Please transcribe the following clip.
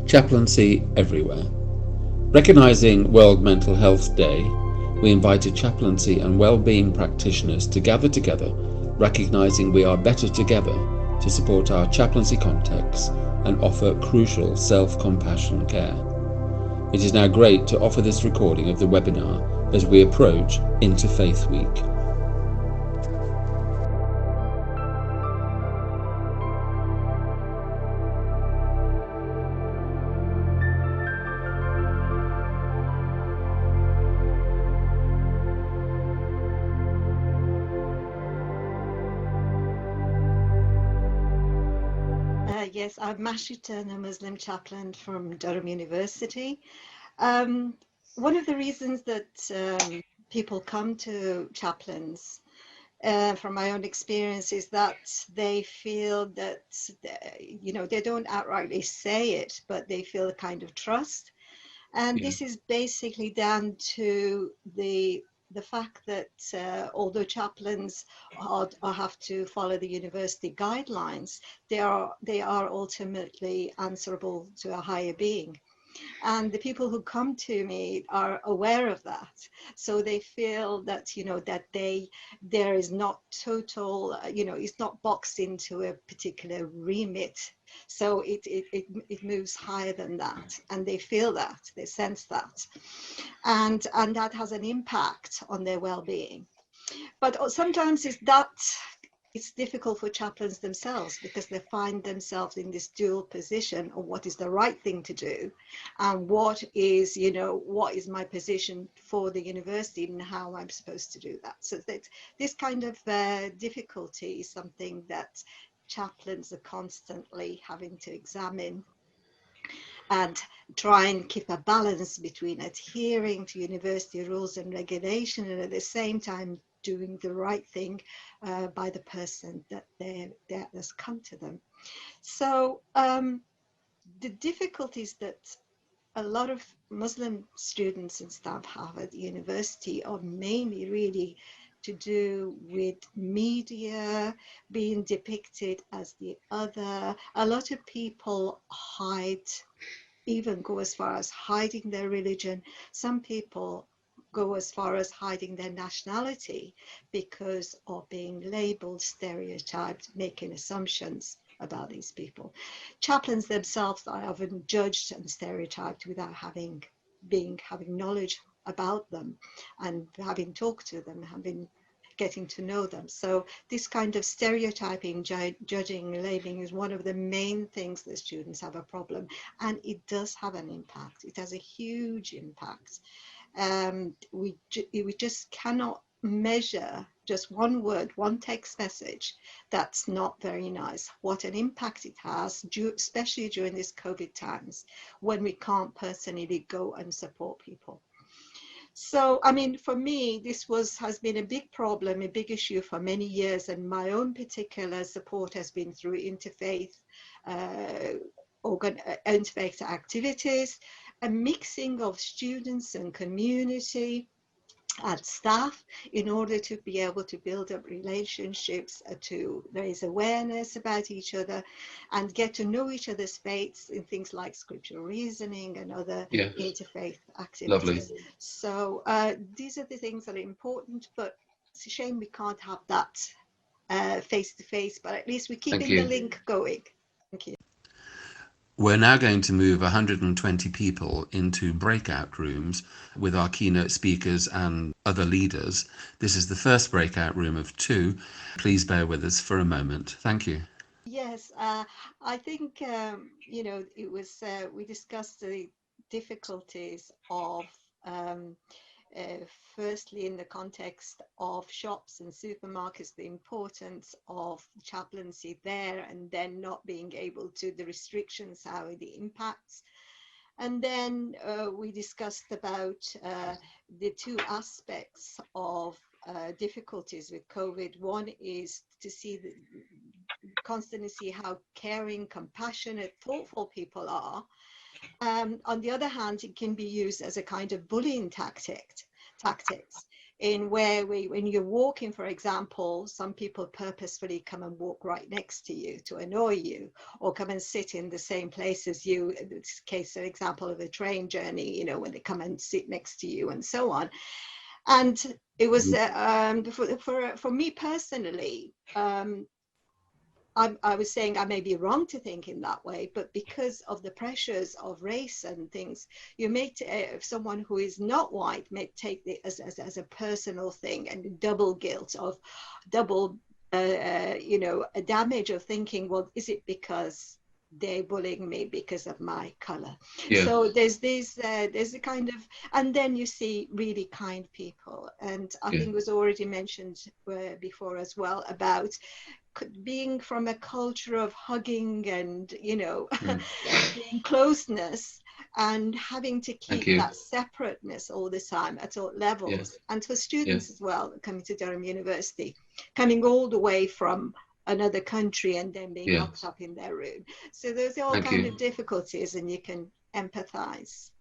Chaplaincy everywhere. Recognising World Mental Health Day, we invited chaplaincy and well-being practitioners to gather together, recognising we are better together to support our chaplaincy contexts and offer crucial self-compassion care. It is now great to offer this recording of the webinar as we approach Interfaith Week. Yes, I'm Mahshid, a Muslim chaplain from Durham University. One of the reasons that people come to chaplains, from my own experience, is that they feel that, they don't outrightly say it, but they feel a kind of trust. And this is basically down to the fact that although chaplains have to follow the university guidelines, they are ultimately answerable to a higher being. And the people who come to me are aware of that, so they feel that that there is not total, it's not boxed into a particular remit, so it moves higher than that, and they feel that, they sense that, and that has an impact on their well-being. But sometimes it's difficult for chaplains themselves, because they find themselves in this dual position of what is the right thing to do and what is my position for the university and how I'm supposed to do that. So that this kind of difficulty is something that chaplains are constantly having to examine and try and keep a balance between adhering to university rules and regulation and at the same time doing the right thing by the person that has come to them. So the difficulties that a lot of Muslim students and staff have at the university are mainly really to do with media being depicted as the other. A lot of people even go as far as hiding their religion. Some people go as far as hiding their nationality because of being labeled, stereotyped, making assumptions about these people. Chaplains themselves are often judged and stereotyped without having knowledge about them and having talked to them, getting to know them. So this kind of stereotyping, judging, labeling is one of the main things that students have a problem, and it does have an impact. It has a huge impact. We just cannot measure just one word, one text message that's not very nice, what an impact it has, especially during this COVID times when we can't personally go and support people. So, I mean, for me, this has been a big problem, a big issue for many years, and my own particular support has been through interfaith interfaith activities, a mixing of students and community and staff in order to be able to build up relationships, to raise awareness about each other and get to know each other's faiths in things like scriptural reasoning and other interfaith activities. Lovely. So these are the things that are important, but it's a shame we can't have that face to face, but at least we're keeping the link going. Thank you. We're now going to move 120 people into breakout rooms with our keynote speakers and other leaders. This is the first breakout room of 2. Please bear with us for a moment. Thank you. Yes, I think, it was, we discussed the difficulties of, firstly, in the context of shops and supermarkets, the importance of chaplaincy there, and then not being able to, the restrictions, how it impacts. And then we discussed about the two aspects of difficulties with COVID. One is to constantly see how caring, compassionate, thoughtful people are. On the other hand, it can be used as a kind of bullying tactics, in where when you're walking, for example, some people purposefully come and walk right next to you to annoy you, or come and sit in the same place as you. In this case, an example of a train journey, you know, when they come and sit next to you and so on. And it was for me personally, I was saying I may be wrong to think in that way, but because of the pressures of race and things, you may, someone who is not white may take it as a personal thing, and double guilt of double, you know, a damage of thinking, well, is it because they're bullying me because of my color? Yeah. So there's a kind of, and then you see really kind people, and I think it was already mentioned before as well about being from a culture of hugging and, you know, being closeness, and having to keep that separateness all the time at all levels. And for students as well, coming to Durham University, coming all the way from another country and then being locked up in their room. So there's all kind of difficulties, and you can empathize.